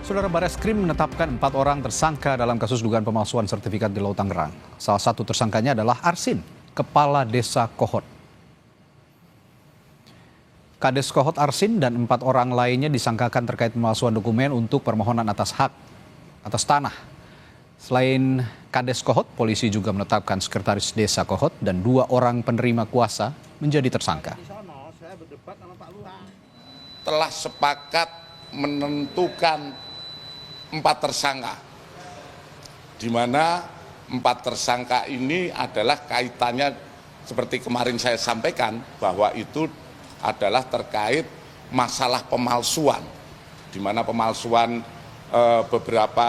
Saudara Bareskrim menetapkan 4 orang tersangka dalam kasus dugaan pemalsuan sertifikat di Laut Tangerang. Salah satu tersangkanya adalah Arsin, Kepala Desa Kohot. Kades Kohot Arsin dan 4 orang lainnya disangkakan terkait pemalsuan dokumen untuk permohonan atas hak atas tanah. Selain Kades Kohot, polisi juga menetapkan Sekretaris Desa Kohot dan 2 orang penerima kuasa menjadi tersangka. Telah sepakat menentukan 4 tersangka, di mana 4 tersangka ini adalah kaitannya seperti kemarin saya sampaikan bahwa itu adalah terkait masalah pemalsuan, di mana pemalsuan beberapa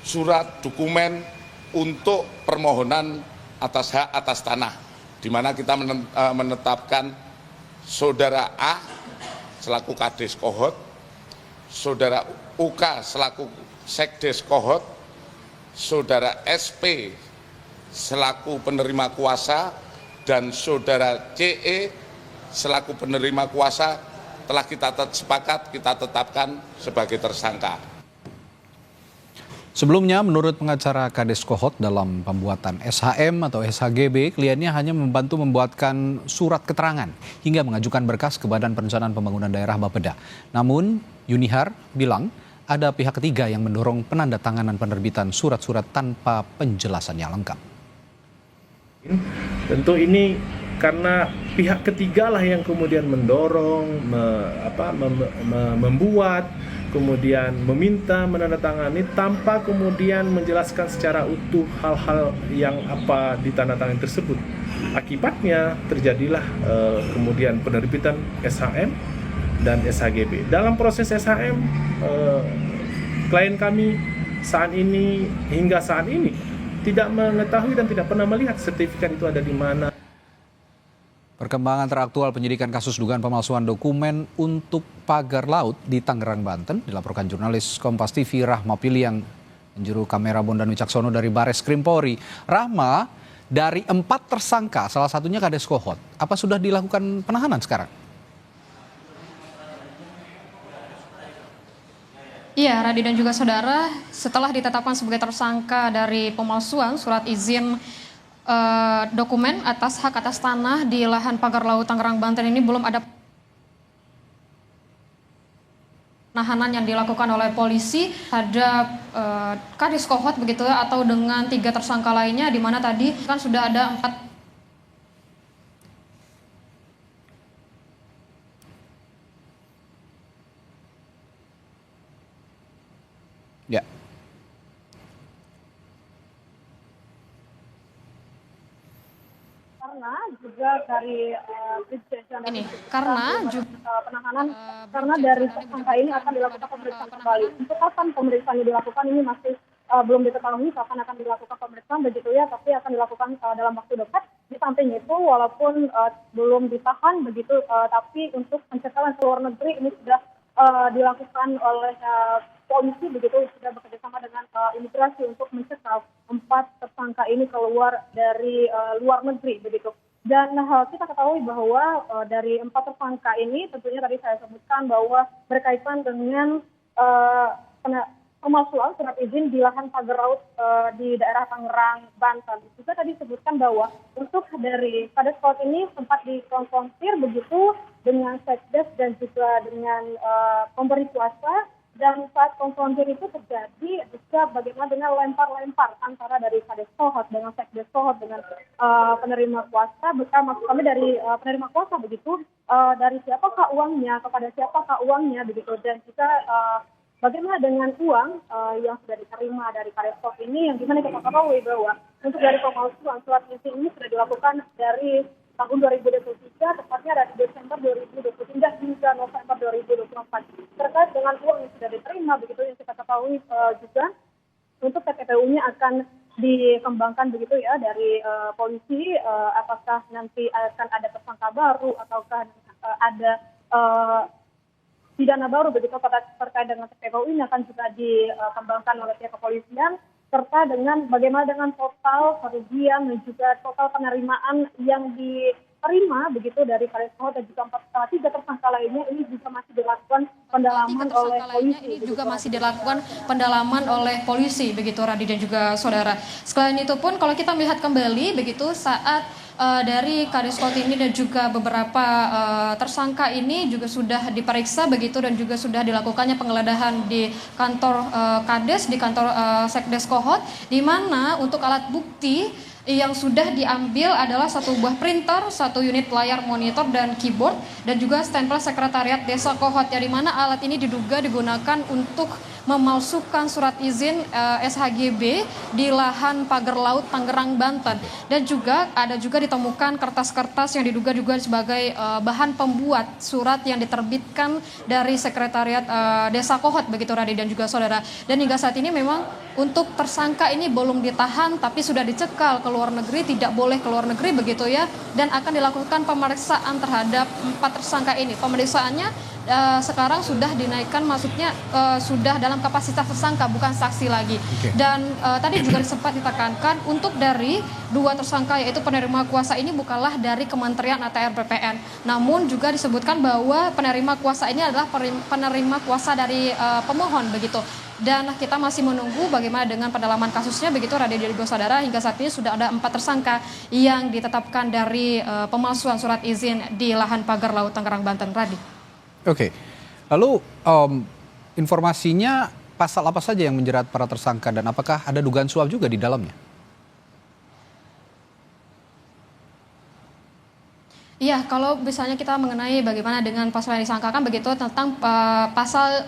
surat dokumen untuk permohonan atas hak atas tanah, di mana kita menetapkan Saudara A selaku Kades Kohot, Saudara UK selaku Sekdes Kohot, Saudara SP selaku penerima kuasa, dan Saudara CE selaku penerima kuasa telah kita sepakat kita tetapkan sebagai tersangka. Sebelumnya, menurut pengacara Kades Kohot, dalam pembuatan SHM atau SHGB, kliennya hanya membantu membuatkan surat keterangan hingga mengajukan berkas ke Badan Perencanaan Pembangunan Daerah Bapeda. Namun, Yunihar bilang ada pihak ketiga yang mendorong penandatanganan penerbitan surat-surat tanpa penjelasan yang lengkap. Tentu ini karena pihak ketiga lah yang kemudian mendorong, membuat, kemudian meminta menandatangani tanpa kemudian menjelaskan secara utuh hal-hal yang apa ditandatangani tersebut. Akibatnya terjadilah kemudian penerbitan SHM dan SHGB. Dalam proses SHM, klien kami hingga saat ini tidak mengetahui dan tidak pernah melihat sertifikat itu ada di mana. Perkembangan teraktual penyidikan kasus dugaan pemalsuan dokumen untuk pagar laut di Tangerang, Banten dilaporkan jurnalis Kompas TV Rahma Piliang, juru kamera Bondan Wicaksono dari Bareskrim Polri. Rahma, dari 4 tersangka, salah satunya Kades Kohot, apa sudah dilakukan penahanan sekarang? Iya, Radi dan juga saudara, setelah ditetapkan sebagai tersangka dari pemalsuan surat izin dokumen atas hak atas tanah di lahan pagar laut Tangerang, Banten ini belum ada penahanan yang dilakukan oleh polisi terhadap Kades Kohot begitu ya, atau dengan 3 tersangka lainnya, di mana tadi kan sudah ada 4. Ya. Karena juga dari Ini karena juga penahanan karena dari tersangka ini akan dilakukan pemeriksaan kembali. Untuk kapan pemeriksaan yang dilakukan ini masih belum diketahui kapan akan dilakukan pemeriksaan begitu ya, tapi akan dilakukan dalam waktu dekat. Di samping itu walaupun belum ditahan begitu, tapi untuk pencekalan ke luar negeri ini sudah dilakukan oleh polisi begitu, sudah bekerjasama dengan imigrasi untuk mencekal 4 tersangka ini keluar dari luar negeri begitu. Dan kita ketahui bahwa dari 4 tersangka ini tentunya tadi saya sebutkan bahwa berkaitan dengan pemalsuan surat izin di lahan pagar laut di daerah Tangerang, Banten. Juga tadi disebutkan bahwa untuk dari Kades Kohot ini sempat dikonfrontir begitu dengan Sekdes dan juga dengan pemberi kuasa. Dan saat konfrontir itu terjadi juga bagaimana dengan lempar-lempar antara dari Kades Kohot dengan Sekdes Kohot dengan penerima kuasa, maksud kami dari penerima kuasa begitu, dari siapakah uangnya, kepada siapakah uangnya begitu, dan juga bagaimana dengan uang yang sudah diterima dari Kades Kohot ini, yang dimana kita ketahui bahwa untuk dari pemalsuan surat izin ini sudah dilakukan dari tahun 2023, tepatnya dari Desember 2023 hingga November 2024. Terkait dengan uang yang sudah diterima, begitu yang kita ketahui juga untuk TPPU-nya akan dikembangkan begitu ya dari polisi, apakah nanti akan ada tersangka baru ataukah ada pidana baru begitu terkait dengan TPPU ini akan juga dikembangkan oleh pihak kepolisian, serta dengan bagaimana dengan total kerugian dan juga total penerimaan yang diterima begitu dari Kades Kohot dan juga 3 tersangka lainnya, ini juga masih dilakukan pendalaman Tiga oleh tersangka lainnya polisi. ini begitu, juga masih Radit. dilakukan pendalaman oleh polisi begitu Radi dan juga saudara. Selain itu pun kalau kita melihat kembali begitu saat dari Kades Kot ini dan juga beberapa tersangka ini juga sudah diperiksa begitu dan juga sudah dilakukannya penggeledahan di kantor Kades, di kantor Sekdes Kohot, di mana untuk alat bukti yang sudah diambil adalah satu buah printer, satu unit layar monitor dan keyboard, dan juga stempel sekretariat desa Kohot, yang dimana alat ini diduga digunakan untuk memalsukan surat izin SHGB di lahan pagar laut Tangerang, Banten. Dan juga ada juga ditemukan kertas-kertas yang diduga juga sebagai bahan pembuat surat yang diterbitkan dari sekretariat desa Kohot begitu Radi dan juga saudara. Dan hingga saat ini memang untuk tersangka ini belum ditahan tapi sudah dicekal ke luar negeri, tidak boleh ke luar negeri begitu ya, dan akan dilakukan pemeriksaan terhadap 4 tersangka ini. Pemeriksaannya sekarang sudah dinaikkan, maksudnya sudah dalam kapasitas tersangka bukan saksi lagi. Dan tadi juga sempat ditekankan untuk dari 2 tersangka yaitu penerima kuasa ini bukanlah dari Kementerian ATR BPN, namun juga disebutkan bahwa penerima kuasa ini adalah penerima kuasa dari pemohon begitu. Dan kita masih menunggu bagaimana dengan pendalaman kasusnya begitu Radi dan juga saudara. Hingga saat ini sudah ada 4 tersangka yang ditetapkan dari pemalsuan surat izin di lahan pagar laut Tangerang, Banten. Radi. Oke, lalu informasinya pasal apa saja yang menjerat para tersangka dan apakah ada dugaan suap juga di dalamnya? Iya, kalau misalnya kita mengenai bagaimana dengan pasal yang disangkakan begitu tentang pasal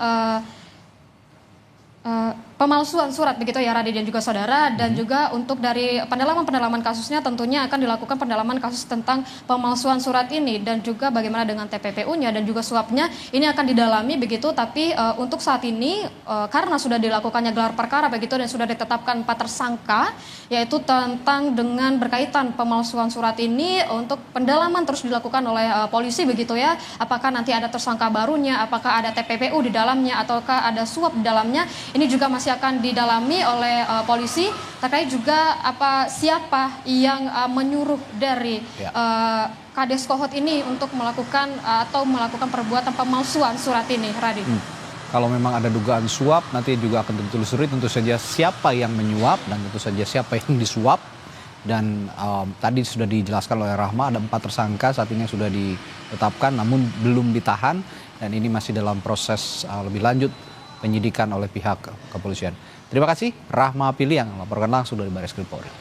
pemalsuan surat begitu ya Radi dan juga saudara, dan juga untuk dari pendalaman kasusnya tentunya akan dilakukan pendalaman kasus tentang pemalsuan surat ini dan juga bagaimana dengan TPPU-nya dan juga suapnya ini akan didalami begitu. Tapi untuk saat ini karena sudah dilakukannya gelar perkara begitu dan sudah ditetapkan 4 tersangka yaitu tentang dengan berkaitan pemalsuan surat ini, untuk pendalaman terus dilakukan oleh polisi begitu ya, apakah nanti ada tersangka barunya, apakah ada TPPU di dalamnya ataukah ada suap di dalamnya, ini juga masih akan didalami oleh polisi terkait juga siapa yang menyuruh dari Kades Kohot ini untuk melakukan perbuatan pemalsuan surat ini, Radi. Kalau memang ada dugaan suap, nanti juga akan ditelusuri tentu saja siapa yang menyuap dan tentu saja siapa yang disuap. Dan tadi sudah dijelaskan oleh Rahma ada 4 tersangka saat ini yang sudah ditetapkan namun belum ditahan, dan ini masih dalam proses lebih lanjut penyidikan oleh pihak kepolisian. Terima kasih Rahma Piliang melaporkan langsung dari Baris Krim Polri.